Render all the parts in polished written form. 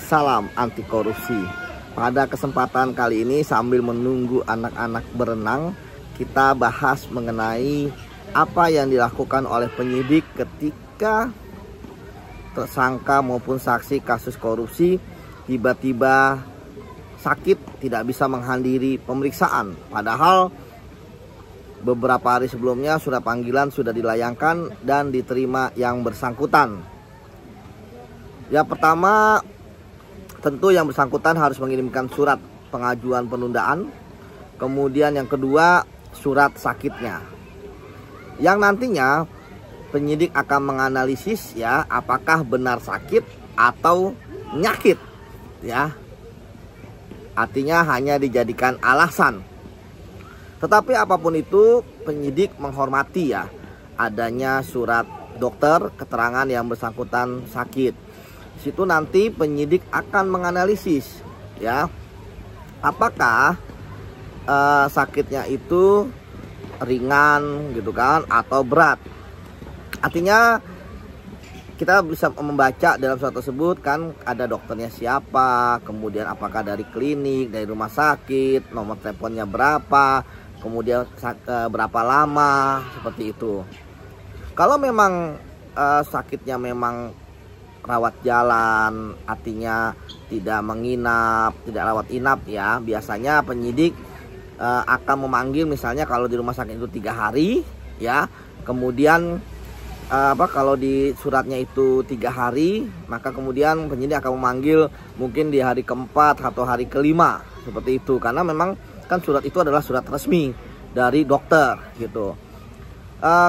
Salam anti korupsi. Pada kesempatan kali ini sambil menunggu anak-anak berenang, kita bahas mengenai apa yang dilakukan oleh penyidik ketika tersangka maupun saksi kasus korupsi tiba-tiba sakit, tidak bisa menghadiri pemeriksaan. Padahal beberapa hari sebelumnya surat panggilan sudah dilayangkan dan diterima yang bersangkutan. Yang pertama, tentu yang bersangkutan harus mengirimkan surat pengajuan penundaan. Kemudian yang kedua, surat sakitnya. Yang nantinya penyidik akan menganalisis ya, apakah benar sakit atau nyakit ya. Artinya hanya dijadikan alasan. Tetapi apapun itu, penyidik menghormati ya adanya surat dokter keterangan yang bersangkutan sakit. Situ nanti penyidik akan menganalisis ya, apakah sakitnya itu ringan gitu kan atau berat. Artinya kita bisa membaca dalam surat tersebut kan ada dokternya siapa, kemudian apakah dari klinik, dari rumah sakit, nomor teleponnya berapa, kemudian berapa lama, seperti itu. Kalau memang sakitnya memang rawat jalan, artinya tidak menginap, tidak rawat inap ya, biasanya penyidik akan memanggil, misalnya kalau di rumah sakit itu 3 hari ya, kemudian kalau di suratnya itu 3 hari, maka kemudian penyidik akan memanggil mungkin di hari keempat atau hari kelima, seperti itu, karena memang kan surat itu adalah surat resmi dari dokter gitu.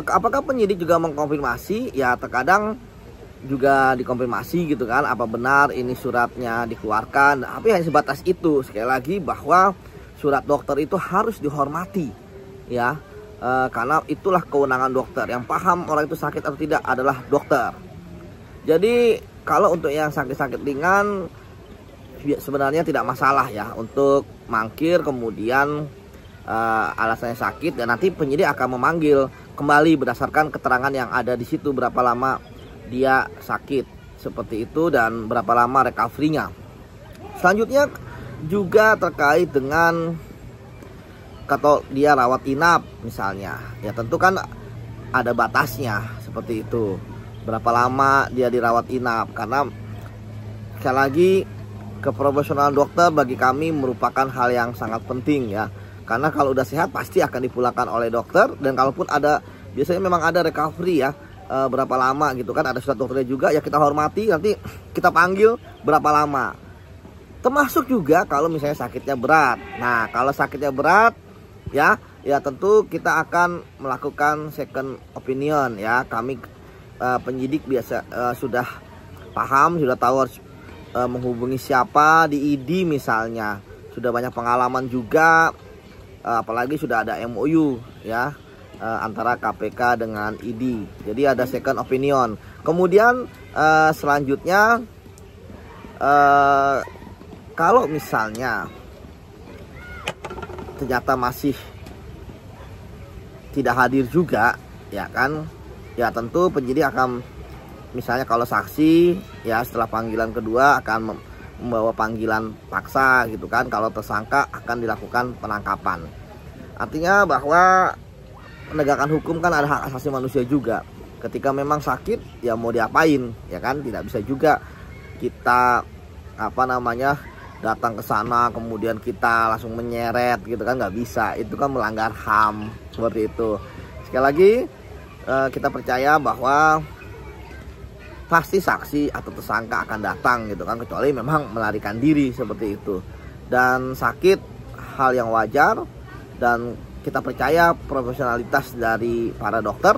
Apakah penyidik juga mengkonfirmasi? Ya terkadang juga dikonfirmasi gitu kan, apa benar ini suratnya dikeluarkan, tapi hanya sebatas itu. Sekali lagi bahwa surat dokter itu harus dihormati ya, karena itulah kewenangan dokter. Yang paham orang itu sakit atau tidak adalah dokter. Jadi kalau untuk yang sakit-sakit ringan sebenarnya tidak masalah ya untuk mangkir, kemudian alasannya sakit, dan nanti penyidik akan memanggil kembali berdasarkan keterangan yang ada di situ, berapa lama dia sakit seperti itu dan berapa lama recovery-nya. Selanjutnya juga terkait dengan kalau dia rawat inap misalnya, ya tentu kan ada batasnya seperti itu, berapa lama dia dirawat inap. Karena sekali lagi keprofesionalan dokter bagi kami merupakan hal yang sangat penting ya, karena kalau udah sehat pasti akan dipulangkan oleh dokter, dan kalaupun ada, biasanya memang ada recovery ya, berapa lama gitu kan, ada surat dokternya juga ya, kita hormati, nanti kita panggil berapa lama. Termasuk juga kalau misalnya sakitnya berat. Nah kalau sakitnya berat ya tentu kita akan melakukan second opinion ya. Kami penyidik biasa sudah paham, sudah tahu harus menghubungi siapa di ID misalnya, sudah banyak pengalaman juga, apalagi sudah ada MOU ya antara KPK dengan ID. Jadi ada second opinion. Kemudian selanjutnya kalau misalnya ternyata masih tidak hadir juga ya kan, ya tentu penyidik akan, misalnya kalau saksi ya setelah panggilan kedua akan membawa panggilan paksa gitu kan. Kalau tersangka akan dilakukan penangkapan. Artinya bahwa penegakan hukum kan ada hak asasi manusia juga. Ketika memang sakit ya mau diapain ya kan, tidak bisa juga kita datang ke sana kemudian kita langsung menyeret gitu kan, nggak bisa, itu kan melanggar HAM seperti itu. Sekali lagi kita percaya bahwa pasti saksi atau tersangka akan datang gitu kan, kecuali memang melarikan diri seperti itu. Dan sakit hal yang wajar, dan kita percaya profesionalitas dari para dokter.